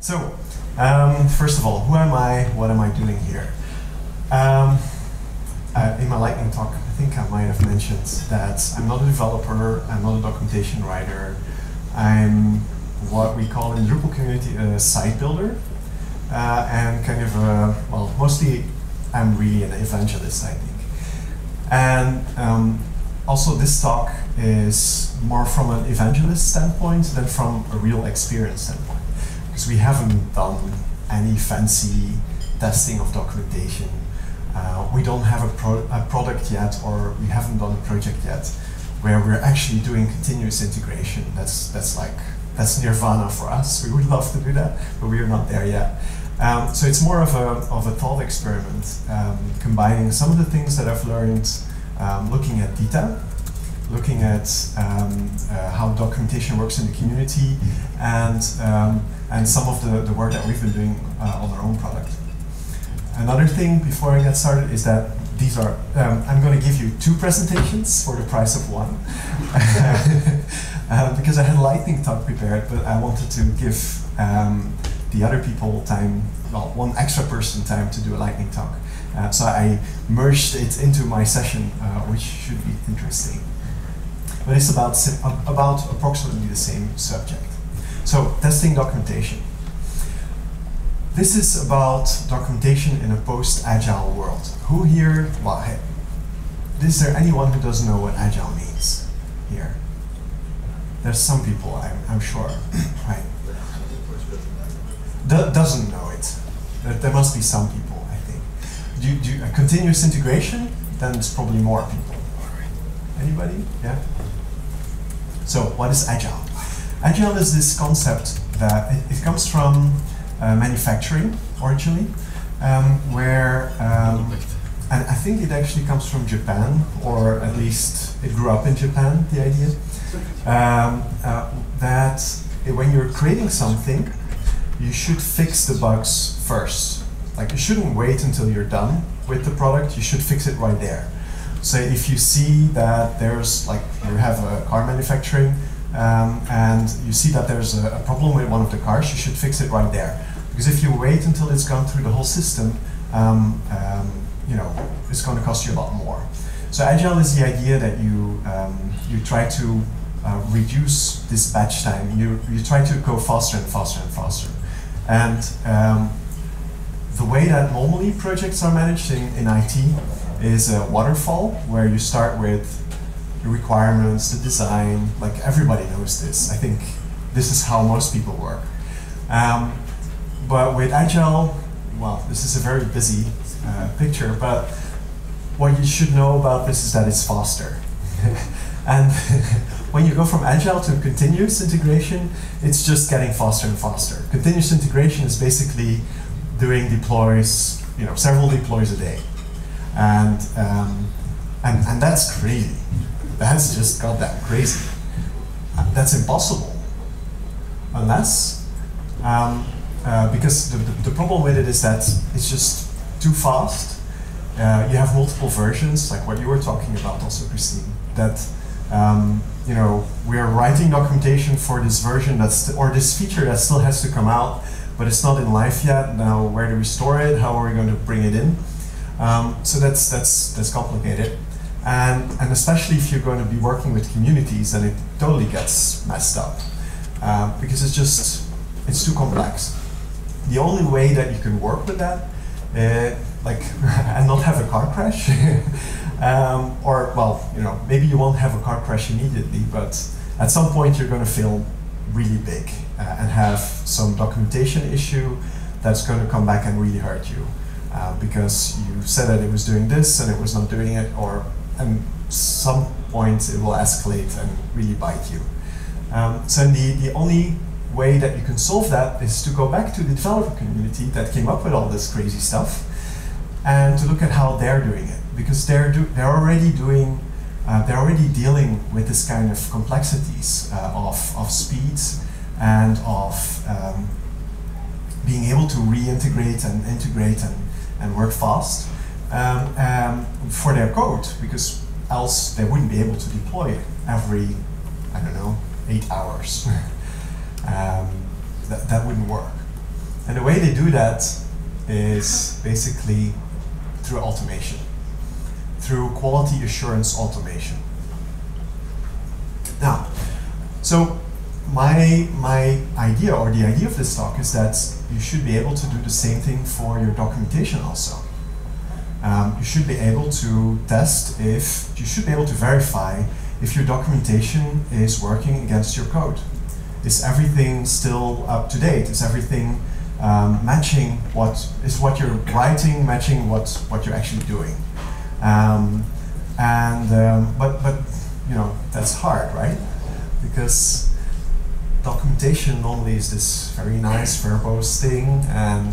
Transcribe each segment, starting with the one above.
So, first of all, who am I? What am I doing here? In my lightning talk, I think I might have mentioned that I'm not a developer, I'm not a documentation writer, I'm what we call in the Drupal community a site builder, and kind of well, mostly I'm really an evangelist, I think. And also this talk is more from an evangelist standpoint than from a real experience standpoint, because we haven't done any fancy testing of documentation. We don't have a product yet, or we haven't done a project yet where we're actually doing continuous integration. That's nirvana for us. We would love to do that, but we are not there yet. So it's more of a thought experiment, combining some of the things that I've learned looking at data, looking at how documentation works in the community, and some of the work that we've been doing on our own product. Another thing before I get started is that these are, I'm going to give you 2 presentations for the price of 1. Because I had a lightning talk prepared, but I wanted to give the other people time, well, 1 extra person time to do a lightning talk. So I merged it into my session, which should be interesting. But it's about approximately the same subject. So, testing documentation. This is about documentation in a post-agile world. Who here, well, hey, is there anyone who doesn't know what agile means here? There's some people, I'm sure, right? Doesn't know it. There must be some people, I think. Do a continuous integration? Then it's probably more people. Anybody? Yeah? So, what is agile? Agile is this concept that it comes from manufacturing originally, where and I think it actually comes from Japan, or at least it grew up in Japan, the idea, that when you're creating something, you should fix the bugs first. Like, you shouldn't wait until you're done with the product, you should fix it right there. So if you see that there's, like, you have a car manufacturing, and you see that there's a problem with one of the cars, you should fix it right there. Because if you wait until it's gone through the whole system, you know, it's going to cost you a lot more. So agile is the idea that you try to reduce this batch time. You try to go faster and faster and faster. And the way that normally projects are managed in IT is a waterfall, where you start with the requirements, the design. Like, everybody knows this. I think this is how most people work. But with agile, well, this is a very busy picture, but what you should know about this is that it's faster. And when you go from agile to continuous integration, it's just getting faster and faster. Continuous integration is basically doing deploys, you know, several deploys a day. And that's crazy. That's just got that crazy. That's impossible. Unless, because the problem with it is that it's just too fast. You have multiple versions, like what you were talking about also, Christine, that you know, we're writing documentation for this version or this feature that still has to come out, but it's not in life yet. Now, where do we store it? How are we going to bring it in? So that's complicated. And especially if you're going to be working with communities, then it totally gets messed up. Because it's too complex. The only way that you can work with that, like, and not have a car crash, or, well, you know, maybe you won't have a car crash immediately, but at some point you're going to feel really big and have some documentation issue that's going to come back and really hurt you, because you said that it was doing this and it was not doing it, or at some point it will escalate and really bite you. So the only way that you can solve that is to go back to the developer community that came up with all this crazy stuff, and to look at how they're doing it, because they're already dealing with this kind of complexities of speeds and of being able to reintegrate and integrate and work fast for their code, because else they wouldn't be able to deploy it every, I don't know, 8 hours. That wouldn't work. And the way they do that is basically through automation, through quality assurance automation. Now, so my idea, or the idea of this talk, is that you should be able to do the same thing for your documentation also. You should be able to test if, you should be able to verify if your documentation is working against your code. Is everything still up to date? Is everything matching what you're writing, matching what you're actually doing? But you know, that's hard, right? Because documentation normally is this very nice verbose thing, and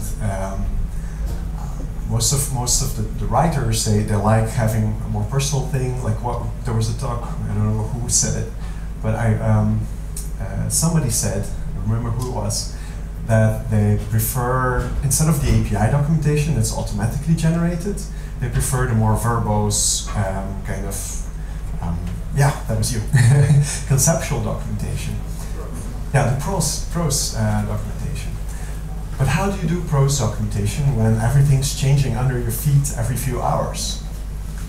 most of the writers, they like having a more personal thing. Like there was a talk, I don't know who said it, but somebody said, I don't remember who it was, that they prefer, instead of the API documentation that's automatically generated, they prefer the more verbose kind of, yeah, that was you, conceptual documentation. Yeah, the prose documentation. But how do you do prose documentation when everything's changing under your feet every few hours?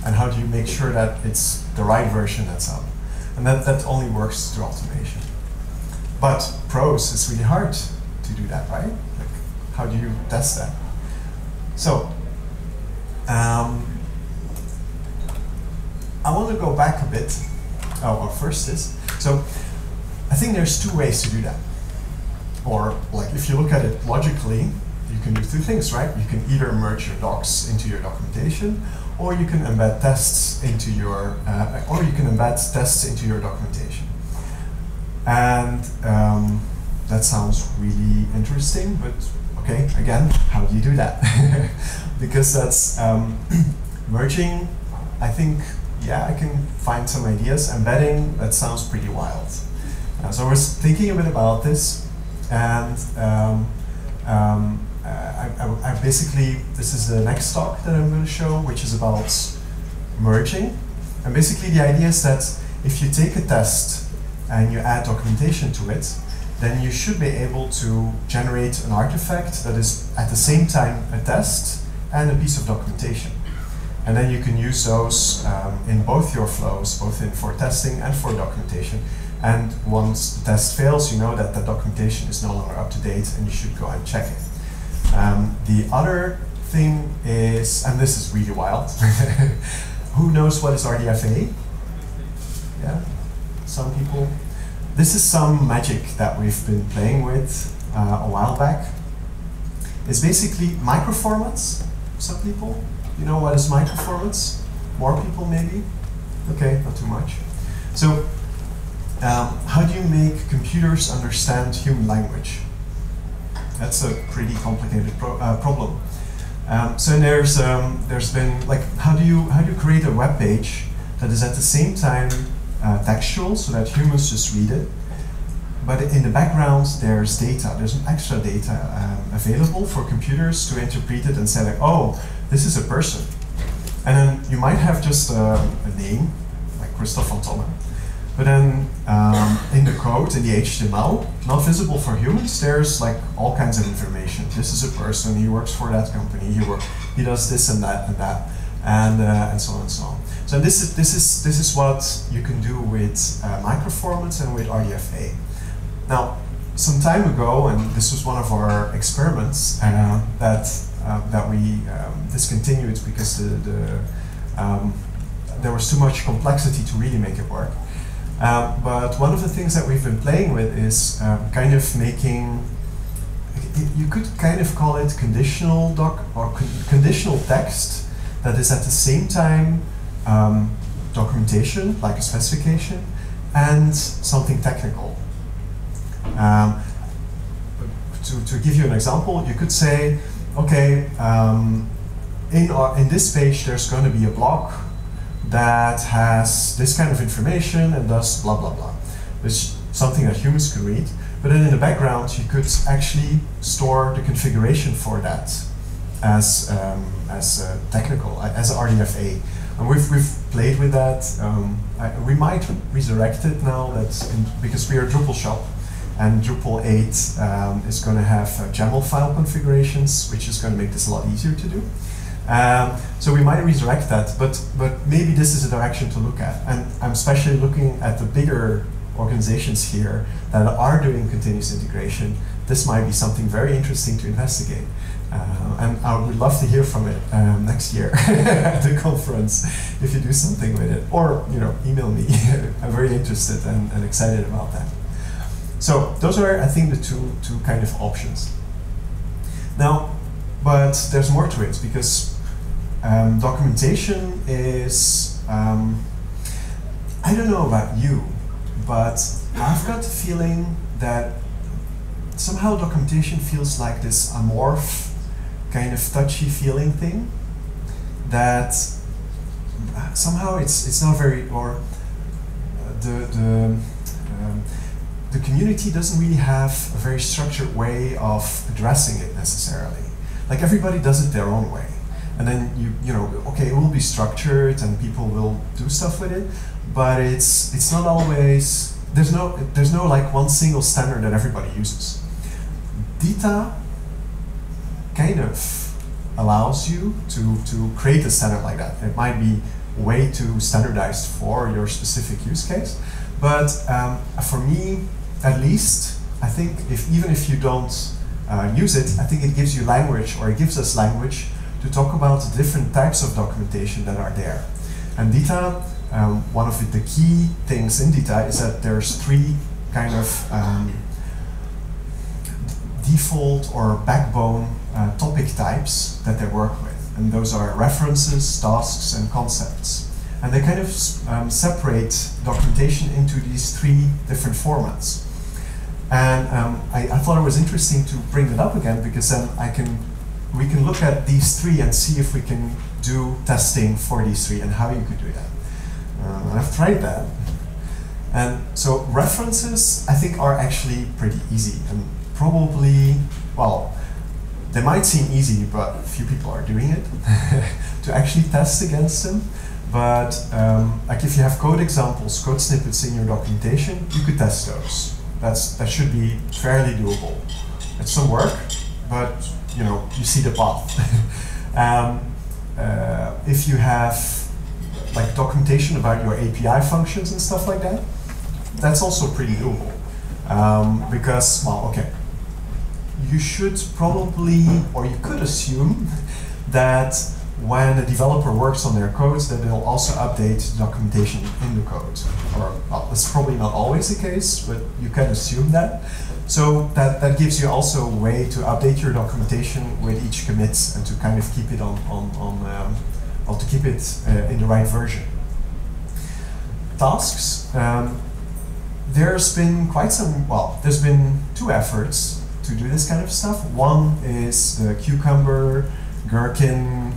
And how do you make sure that it's the right version that's up? And that only works through automation. But prose is really hard to do that, right? Like, how do you test that? So, I want to go back a bit. Oh, well, first is, so I think there's two ways to do that. Or, like, if you look at it logically, you can do two things, right? You can either merge your docs into your documentation, or you can embed tests into your, documentation. And that sounds really interesting, but okay, again, how do you do that? Because that's merging, I think, yeah, I can find some ideas. Embedding, that sounds pretty wild. So I was thinking a bit about this, and I basically, this is the next talk that I'm going to show, which is about merging. And basically the idea is that if you take a test and you add documentation to it, then you should be able to generate an artifact that is at the same time a test and a piece of documentation. And then you can use those in both your flows, both for testing and for documentation. And once the test fails, you know that the documentation is no longer up to date and you should go and check it. The other thing is, and this is really wild, who knows what is RDFA? Yeah, some people. This is some magic that we've been playing with a while back. It's basically microformats. Some people, you know what is microformats? More people maybe? Okay, not too much. So, how do you make computers understand human language? That's a pretty complicated problem. So there's been, like, how do you create a web page that is at the same time textual, so that humans just read it, but in the background there's data, there's extra data available for computers to interpret it and say, like, oh, this is a person. And then you might have just a name, like Kristof Van Tomme, but then in the code, in the HTML, not visible for humans, there's like all kinds of information. This is a person, he works for that company, he does this and that and that, and so on and so on. So this is what you can do with microformats and with RDFA. Now, some time ago, and this was one of our experiments that we discontinued because there was too much complexity to really make it work. But one of the things that we've been playing with is kind of making, you could kind of call it conditional conditional text that is at the same time documentation, like a specification, and something technical. To give you an example, you could say, okay, in this page there's going to be a block that has this kind of information and does blah blah blah. It's something that humans can read, but then in the background you could actually store the configuration for that as technical, as RDFA. And we've played with that. We might resurrect it now because we are a Drupal shop, And Drupal 8 is going to have YAML file configurations, which is going to make this a lot easier to do. So we might resurrect that, but maybe this is a direction to look at. And I'm especially looking at the bigger organizations here that are doing continuous integration. This might be something very interesting to investigate. And I would love to hear from it next year at the conference if you do something with it. Or email me. I'm very interested and excited about that. So those are, I think, the two kind of options. Now, but there's more to it, because documentation is, I don't know about you, but I've got the feeling that somehow documentation feels like this amorph, kind of touchy feeling thing, that somehow it's not very, or the community doesn't really have a very structured way of addressing it necessarily. Like everybody does it their own way. And then okay, it will be structured and people will do stuff with it, but it's not always, there's no like one single standard that everybody uses. Dita kind of allows you to create a standard like that. It might be way too standardized for your specific use case, but for me, at least, I think even if you don't use it, I think it gives you language, or it gives us language to talk about the different types of documentation that are there. And Dita, one of the key things in Dita is that there's three kind of default or backbone topic types that they work with. And those are references, tasks, and concepts. And they kind of separate documentation into these three different formats. And I thought it was interesting to bring it up again, because then we can look at these three and see if we can do testing for these three and how you could do that. And I've tried that. And so references, I think, are actually pretty easy, and probably, well, they might seem easy, but few people are doing it to actually test against them. But like if you have code examples, code snippets in your documentation, you could test those. That should be fairly doable. It's some work, but you see the path. If you have like documentation about your API functions and stuff like that, that's also pretty doable. Because, well, okay, you should probably, or you could assume that when a developer works on their codes, that they'll also update documentation in the code. Or, well, that's probably not always the case, but you can assume that. So that gives you also a way to update your documentation with each commit and to kind of keep it or to keep it in the right version. Tasks. There's been there's been two efforts to do this kind of stuff. One is the cucumber, gherkin.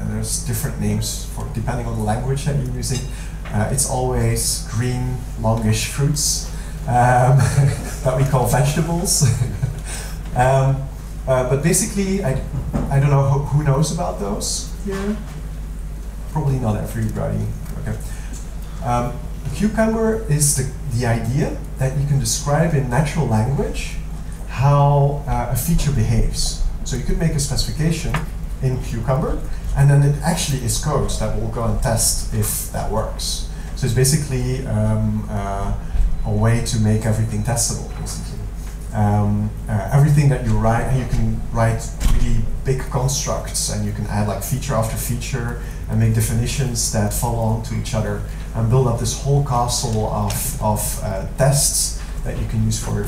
There's different names for depending on the language that you're using. It's always green, longish fruits that we call vegetables. But basically, I don't know who knows about those here. Probably not everybody. Okay. A cucumber is the idea that you can describe in natural language how a feature behaves. So you could make a specification in cucumber, and then it actually is code that will go and test if that works. So it's basically a way to make everything testable, basically. Everything that you write, and you can write really big constructs, and you can add like feature after feature and make definitions that follow on to each other and build up this whole castle of tests that you can use for your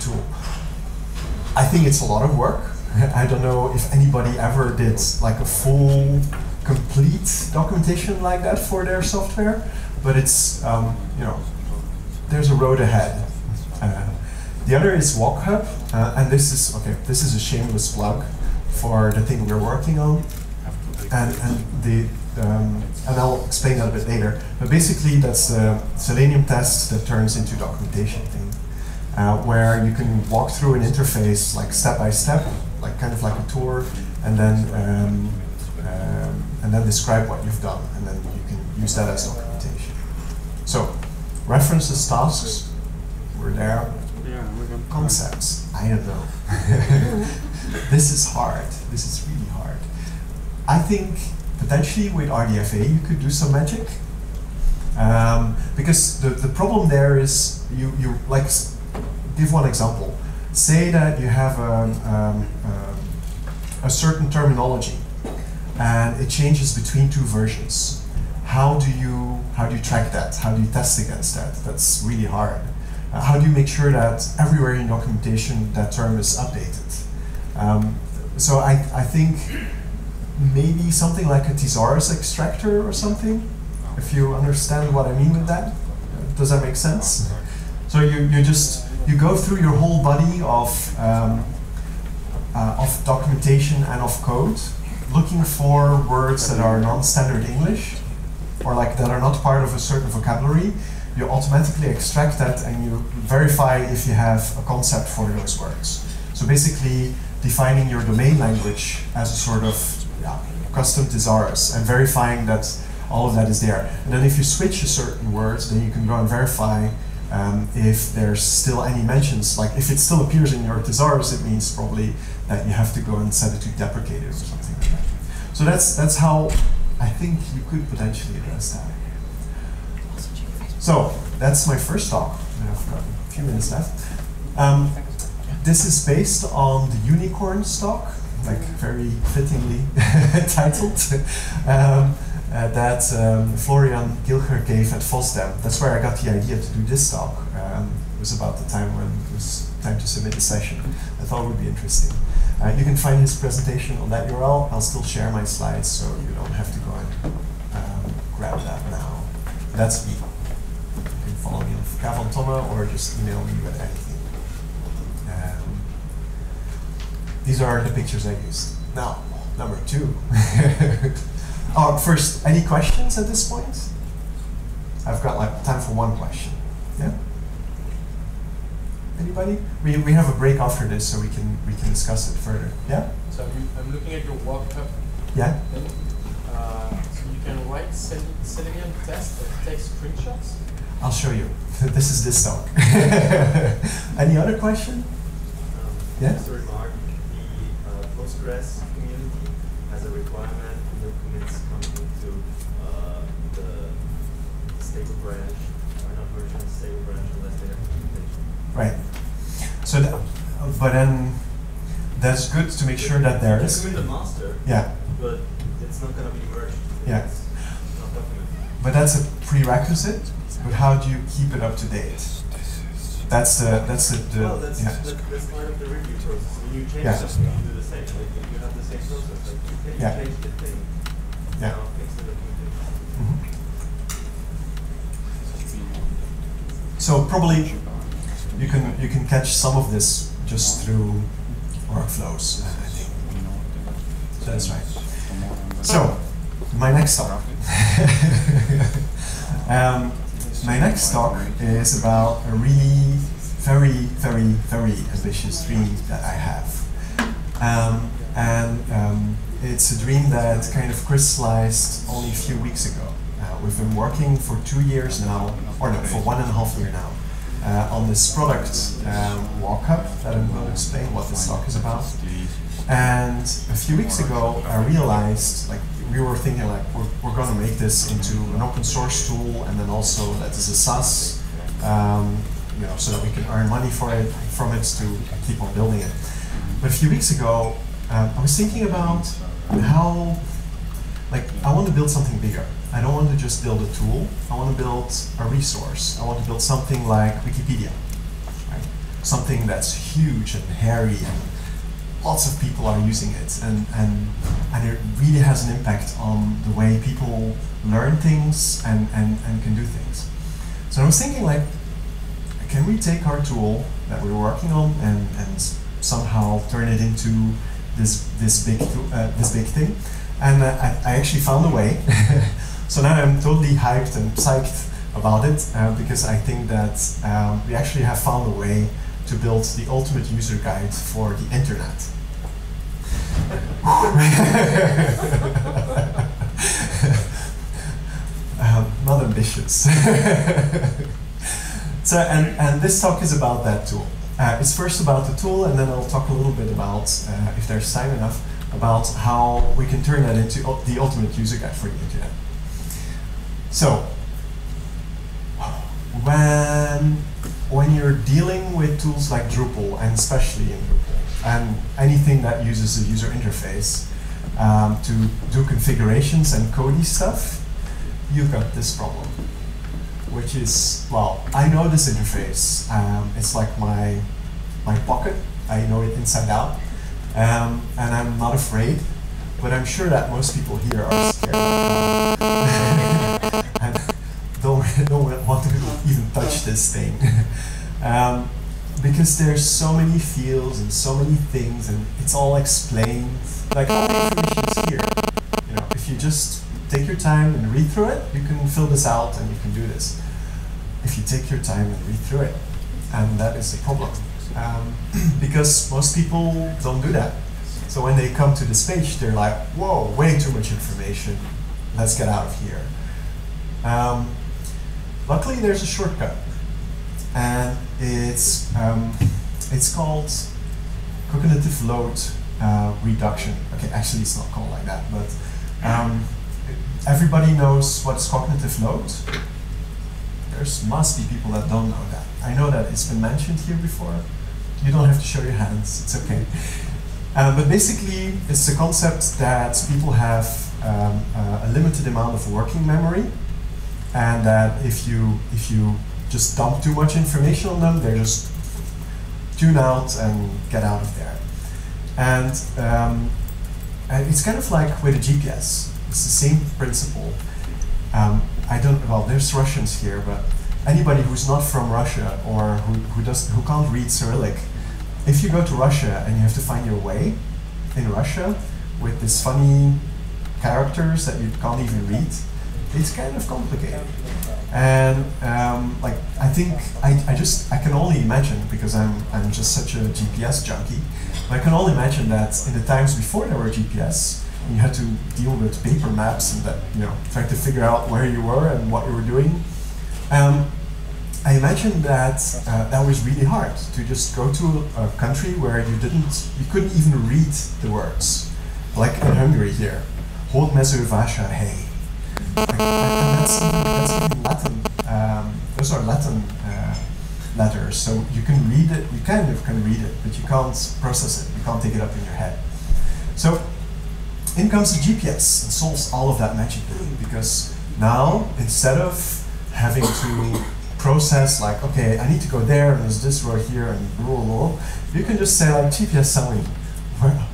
tool. I think it's a lot of work. I don't know if anybody ever did like a full, complete documentation like that for their software, but it's there's a road ahead. The other is WalkHub, and this is a shameless plug for the thing we're working on, and I'll explain that a bit later. But basically, that's the Selenium test that turns into documentation thing, where you can walk through an interface like step by step, like kind of like a tour, and then describe what you've done, and then you can use that as documentation. So, references, tasks. over there. Yeah, we can Concepts, I don't know. This is hard. This is really hard. I think potentially with RDFA you could do some magic. Because the problem there is, you like, give one example. Say that you have a certain terminology and it changes between two versions. How do you track that? How do you test against that? That's really hard. How do you make sure that everywhere in documentation that term is updated? So I think maybe something like a thesaurus extractor or something, if you understand what I mean with that. Does that make sense? So you go through your whole body of documentation and of code, looking for words that are non-standard English, or like that are not part of a certain vocabulary. You automatically extract that and you verify if you have a concept for those words. So basically defining your domain language as a sort of custom thesaurus and verifying that all of that is there. And then if you switch a certain words, then you can go and verify if there's still any mentions. Like if it still appears in your thesaurus, it means probably that you have to go and set it to deprecated or something like that. So that's how I think you could potentially address that. So that's my first talk. I've got a few minutes left. This is based on the unicorn stock, like very fittingly titled, that Florian Gilger gave at FOSDEM. That's where I got the idea to do this talk. It was about the time when it was time to submit a session. I thought it would be interesting. You can find his presentation on that URL. I'll still share my slides, so you don't have to go and grab that now. That's me. You can follow me on Kristof Van Tomme or just email me with anything. These are the pictures I used. Now, number 2. First, any questions at this point? I've got like time for one question. Yeah? Anybody? We have a break after this, so we can discuss it further. Yeah? So I'm looking at your walk-up. Yeah. Thing. So you can write Selenium test that takes screenshots. I'll show you. This is this talk. Any other question? Yeah. Just a remark. The Postgres community has a requirement no commits coming to the stable branch, or not version of the stable branch unless they have documentation. Right. So, but then that's good to make sure that there is. You commit the master. Yeah. But it's not going to be merged. Yeah. It's not documented. But that's a prerequisite. But how do you keep it up to date? That's the well, that's part of the review process. When you change something, you do the same. Like, you have the same process. Like, you change the thing. Yeah. Now fix the documentation. So probably you can catch some of this just through workflows, I think. So that's right. So my next talk. My next talk is about a really very, very, very ambitious dream that I have. It's a dream that kind of crystallized only a few weeks ago. We've been working for 2 years now, or no, for 1.5 years now, on this product walk-up that I'm going to explain what this talk is about. And a few weeks ago, I realized, like, we were thinking, like, we're going to make this into an open source tool, and then also that is a SaaS, so that we can earn money from it to keep on building it. But a few weeks ago, I was thinking about how, like, I want to build something bigger. I don't want to just build a tool. I want to build a resource. I want to build something like Wikipedia, right? Something that's huge and hairy, and lots of people are using it, and it really has an impact on the way people learn things and can do things. So I was thinking, like, can we take our tool that we're working on and somehow turn it into this big thing? And I actually found a way. So now I'm totally hyped and psyched about it because I think that we actually have found a way to build the ultimate user guide for the internet. Not ambitious. So, and this talk is about that tool. It's first about the tool, and then I'll talk a little bit about, if there's time enough, about how we can turn that into the ultimate user guide for the internet. So, when you're dealing with tools like Drupal, and especially in Drupal, and anything that uses a user interface to do configurations and codey stuff, you've got this problem, which is, well, I know this interface. It's like my pocket. I know it inside out, and I'm not afraid, but I'm sure that most people here are scared and don't want to even touch this thing. Because there's so many fields and so many things, and it's all explained. Like, all the information is here. You know, if you just take your time and read through it, you can fill this out and you can do this. If you take your time and read through it, and that is a problem. Because most people don't do that. So when they come to this page, they're like, whoa, way too much information. Let's get out of here. Luckily, there's a shortcut. And it's called cognitive load reduction. Okay, actually it's not called like that, but everybody knows what's cognitive load. Must be people that don't know that. I know that it's been mentioned here before. You don't have to show your hands, it's okay. But basically, it's the concept that people have a limited amount of working memory, and that if you just dump too much information on them, they just tune out and get out of there. And it's kind of like with a GPS. It's the same principle. Well, there's Russians here, but anybody who's not from Russia or who can't read Cyrillic, if you go to Russia and you have to find your way in Russia with these funny characters that you can't even read, it's kind of complicated. And like, I think I can only imagine, because I'm just such a GPS junkie, but I can only imagine that in the times before there were GPS, and you had to deal with paper maps and that, you know, trying to figure out where you were and what you were doing. I imagine that that was really hard to just go to a country where you couldn't even read the words, like in Hungary here, Hód mezővásár hely. And that's even Latin. Those are Latin letters, so you can read it. You kind of can read it, but you can't process it. You can't take it up in your head. So in comes the GPS and solves all of that magically, because now instead of having to process like, okay, I need to go there and there's this road here and blah, blah, blah, you can just say like, GPS, tell me,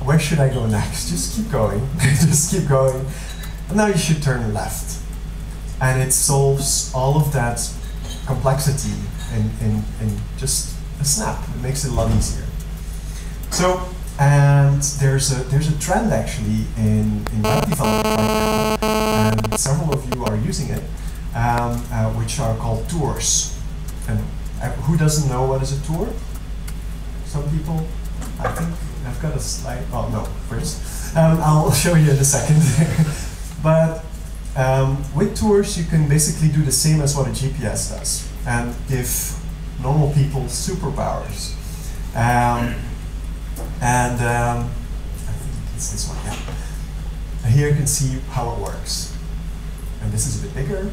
where should I go next? Just keep going, just keep going. And now you should turn left. And it solves all of that complexity in just a snap. It makes it a lot easier. So, and there's a trend actually in web development right now, and several of you are using it, which are called tours. And who doesn't know what is a tour? Some people? I think I've got a slide. Oh no, first. I'll show you in a second. But with tours, you can basically do the same as what a GPS does and give normal people superpowers. I think it's this one, yeah. And here you can see how it works. And this is a bit bigger.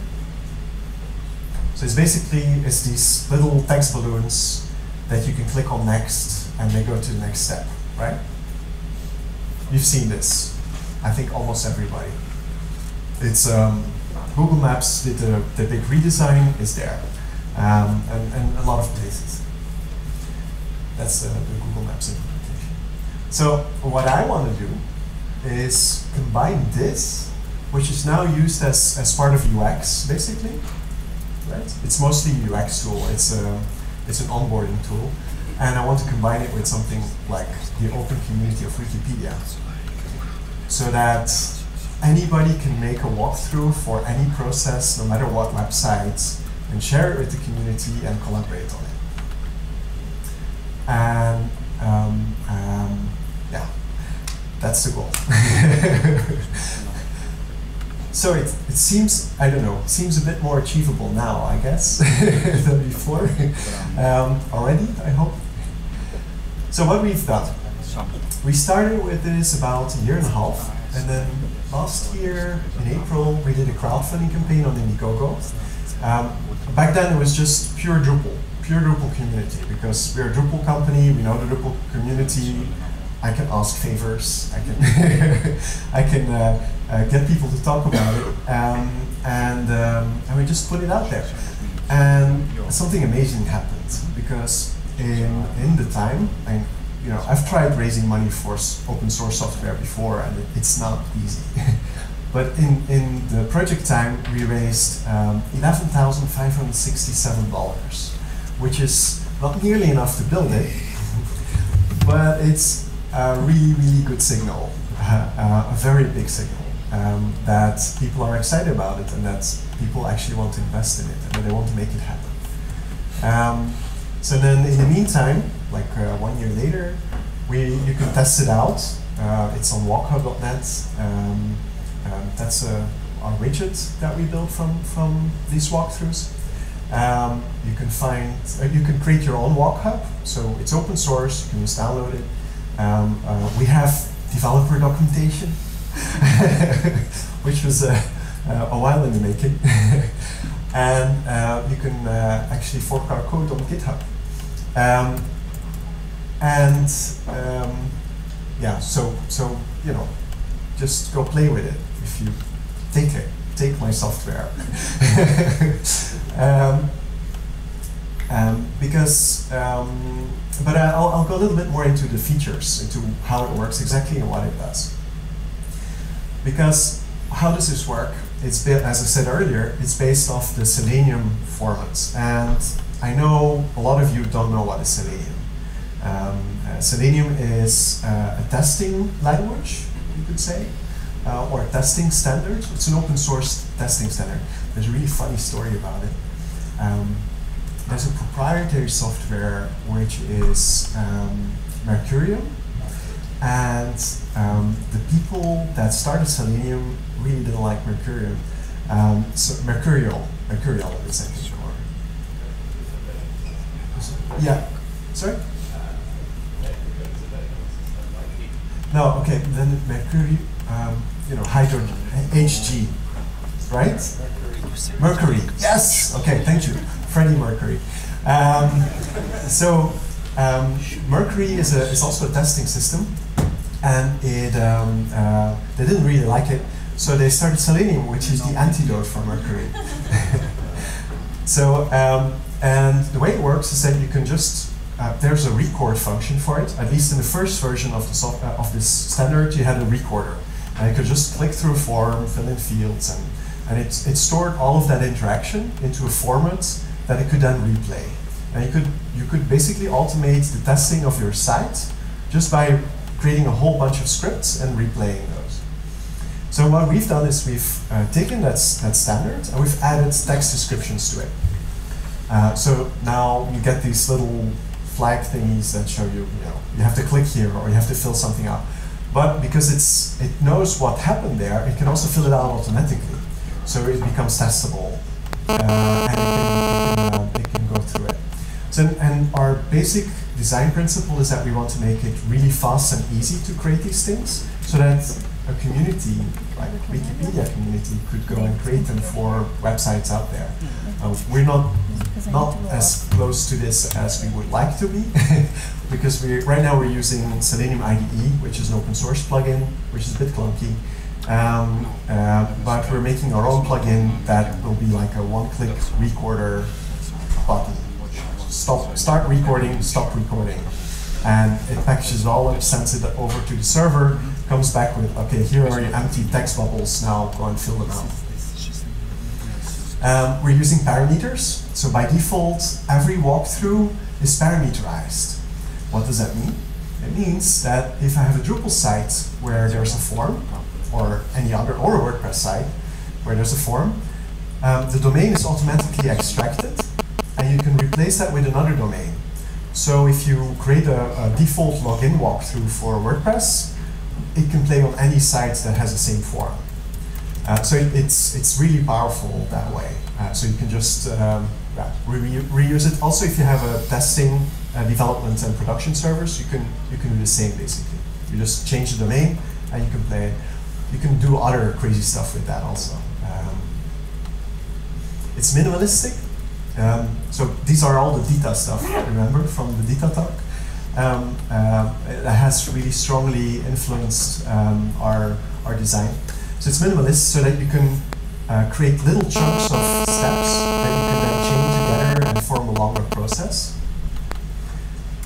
So it's these little text balloons that you can click on next and they go to the next step, right? You've seen this. I think almost everybody. It's Google Maps did the big redesign, is there, and a lot of places. That's the Google Maps implementation. So what I want to do is combine this, which is now used as part of UX, basically. Right? It's mostly a UX tool. It's an onboarding tool, and I want to combine it with something like the open community of Wikipedia, so that anybody can make a walkthrough for any process, no matter what website, and share it with the community and collaborate on it. And yeah, that's the goal. So it seems, I don't know, it seems a bit more achievable now, I guess, than before. Already, I hope. So what we've done, we started with this about a year and a half, and then last year in April we did a crowdfunding campaign on Indiegogo. Back then it was just pure Drupal community, because we're a Drupal company, we know the Drupal community. I can ask favors, I can I can get people to talk about it, and we just put it out there. And something amazing happened, because in the time, I've tried raising money for open source software before, and it's not easy. But in the project time, we raised $11,567, which is not nearly enough to build it, but it's a really, really good signal, a very big signal, that people are excited about it, and that people actually want to invest in it, and that they want to make it happen. So then in the meantime, like 1 year later, you can test it out. It's on walkhub.net. That's our widget that we built from these walkthroughs. You can create your own walkhub. So it's open source, you can just download it. We have developer documentation, which was a while in the making. And you can actually fork our code on GitHub. Yeah, so just go play with it. If you take my software. But I'll go a little bit more into the features, into how it works exactly and what it does. Because how does this work? It's as I said earlier, it's based off the Selenium formats, and I know a lot of you don't know what is Selenium. Selenium is a testing language, you could say, or a testing standard. It's an open source testing standard. There's a really funny story about it. There's a proprietary software which is Mercurium, and the people that started Selenium really didn't like Mercurium. So Mercurial is actually. Yeah, sorry? No, okay, then Mercury, hydrogen, Hg, right? Mercury, yes, okay, thank you. Freddie Mercury. Mercury is also a testing system, and they didn't really like it, so they started Selenium, which is the antidote for Mercury. And the way it works is that you can just there's a record function for it. At least in the first version of this standard, you had a recorder, and you could just click through a form, fill in fields, and it stored all of that interaction into a format that it could then replay. And you could basically automate the testing of your site just by creating a whole bunch of scripts and replaying those. So what we've done is we've taken that standard and we've added text descriptions to it. So now you get these little flag thingies that show you have to click here or you have to fill something out. But because it knows what happened there, it can also fill it out automatically. So it becomes testable, and it can go through it. So, and our basic design principle is that we want to make it really fast and easy to create these things, so that a community, like Wikipedia community, could go and create them for websites out there. We're not as close to this as we would like to be, because right now we're using Selenium IDE, which is an open source plugin, which is a bit clunky. But we're making our own plugin that will be like a one-click recorder button. Start recording, stop recording. And it packages it all up, sends it over to the server, comes back with, okay, here are your empty text bubbles, now go and fill them out. We're using parameters. So by default, every walkthrough is parameterized. What does that mean? It means that if I have a Drupal site where there's a form, or any other, or a WordPress site where there's a form, the domain is automatically extracted, and you can replace that with another domain. So if you create a default login walkthrough for WordPress, it can play on any site that has the same form. So it's really powerful that way. So you can just reuse it. Also, if you have a testing, development, and production servers, you can do the same basically. You just change the domain, and you can play it. You can do other crazy stuff with that also. It's minimalistic. So these are all the Dita stuff, remember, from the Dita talk. It has really strongly influenced our design. So it's minimalist so that you can create little chunks of steps that you can then chain together and form a longer process.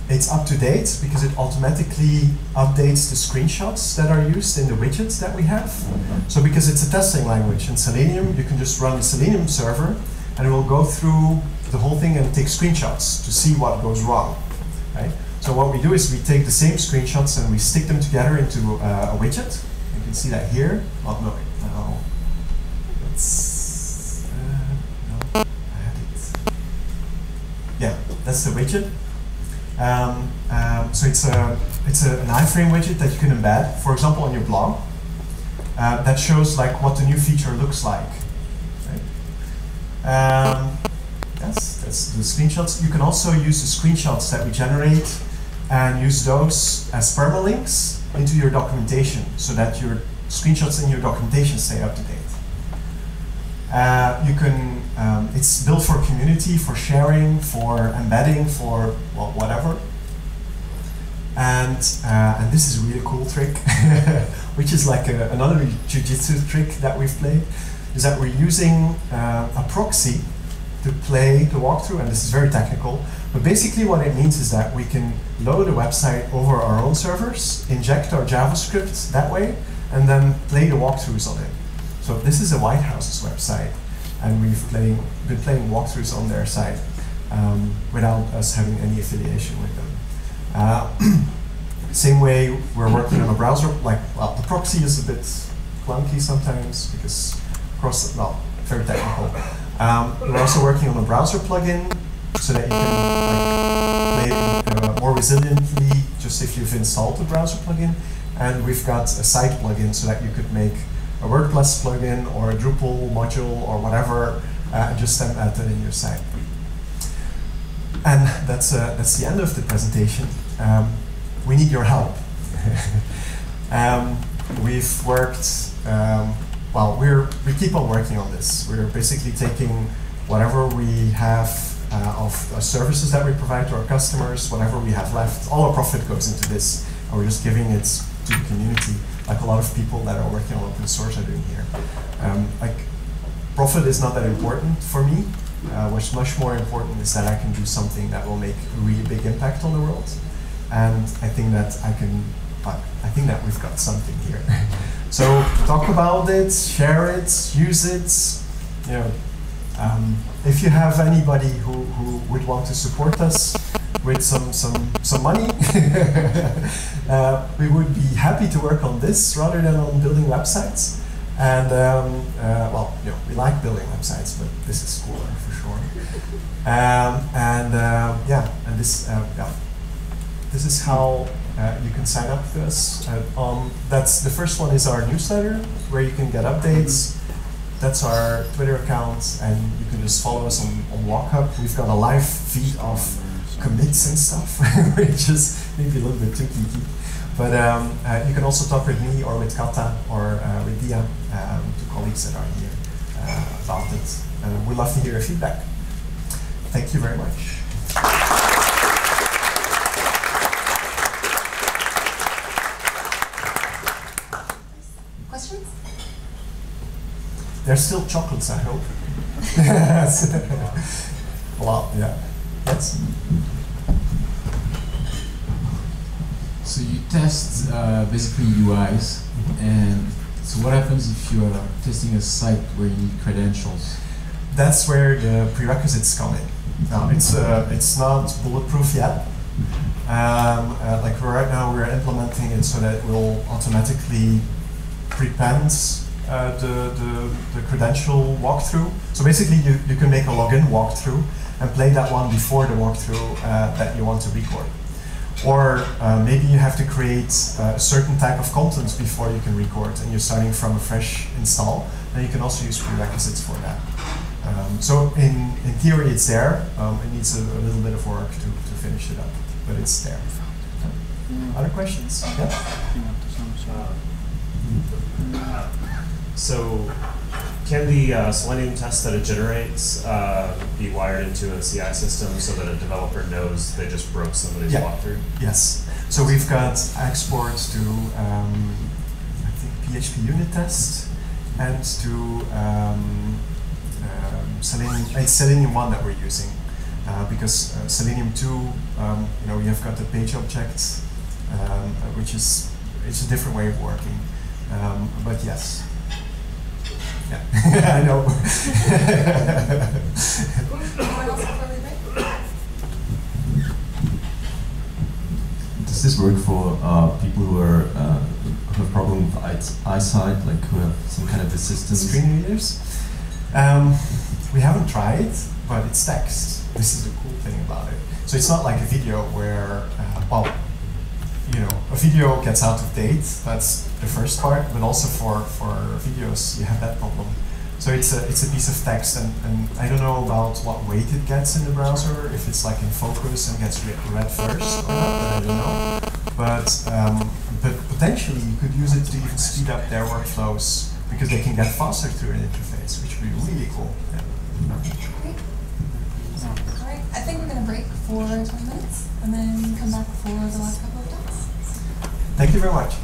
It's up to date because it automatically updates the screenshots that are used in the widgets that we have. So because it's a testing language in Selenium, you can just run the Selenium server and it will go through the whole thing and take screenshots to see what goes wrong. Right? So what we do is we take the same screenshots and we stick them together into a widget. You can see that here. Oh, no. It's, no, I had it. Yeah, that's the widget. So it's an iframe widget that you can embed, for example, on your blog. That shows like what the new feature looks like. Right? Yes, that's the screenshots. You can also use the screenshots that we generate and use those as permalinks into your documentation so that your screenshots in your documentation stay up to date. It's built for community, for sharing, for embedding, for well, whatever. And this is a really cool trick, which is like another jujitsu trick that we've played, is that we're using a proxy to play the walkthrough, and this is very technical, but basically what it means is that we can load a website over our own servers, inject our JavaScript that way, and then play the walkthroughs on it. So this is a White House's website, and we've been playing walkthroughs on their site without us having any affiliation with them. Same way we're working on a browser, like, well, the proxy is a bit clunky sometimes because very technical. We're also working on a browser plugin so that you can play more resiliently just if you've installed the browser plugin. And we've got a site plugin so that you could make a WordPress plugin or a Drupal module or whatever, and just add that in your site. And that's the end of the presentation. We need your help. We've worked, well, we keep on working on this. We're basically taking whatever we have of services that we provide to our customers, whatever we have left, all our profit goes into this, and we're just giving it to the community, like a lot of people that are working on open source are doing here. Like, profit is not that important for me. What's much more important is that I can do something that will make a really big impact on the world, and I think that I think that we've got something here. So talk about it, share it, use it. You know, if you have anybody who would want to support us with some money, we would be happy to work on this rather than on building websites. And well, you know, we like building websites, but this is cooler for sure. Yeah, and this this is how you can sign up to us. That's the first one is our newsletter where you can get updates. That's our Twitter account, and you can just follow us on WalkUp. We've got a live feed of commits and stuff, which is maybe a little bit too geeky. But you can also talk with me or with Kata or with Dia, two colleagues that are here, about it. We'd love to hear your feedback. Thank you very much. Questions? There's still chocolates, I hope. Well, yeah. Yes. So you test basically UIs, and so what happens if you are testing a site where you need credentials? That's where the prerequisites come in. Now it's not bulletproof yet. Like right now we're implementing it so that it will automatically prepend the credential walkthrough. So basically you can make a login walkthrough and play that one before the walkthrough that you want to record. Or maybe you have to create a certain type of content before you can record and you're starting from a fresh install. then you can also use prerequisites for that. So in theory, it's there. It needs a little bit of work to finish it up, but it's there. Other questions? Yeah. So, can the Selenium test that it generates be wired into a CI system so that a developer knows they just broke somebody's walkthrough? Yes. So we've got exports to I think PHP unit test and to Selenium. It's Selenium 1 that we're using because Selenium 2, you've got the page object, which is it's a different way of working. But yes. Yeah, I know. Does this work for people who have problem with eyesight, like who have some kind of assistance? Screen readers? We haven't tried, but it's text. This is the cool thing about it. So it's not like a video where, a video gets out of date. That's the first part, but also for videos, you have that problem. So it's a piece of text, and I don't know about what weight it gets in the browser, if it's like in focus and gets read first or not, I don't know. But potentially you could use it to even speed up their workflows because they can get faster through an interface, which would be really cool. Yeah. Great. All right, I think we're going to break for 20 minutes and then come back for the last couple of talks. Thank you very much.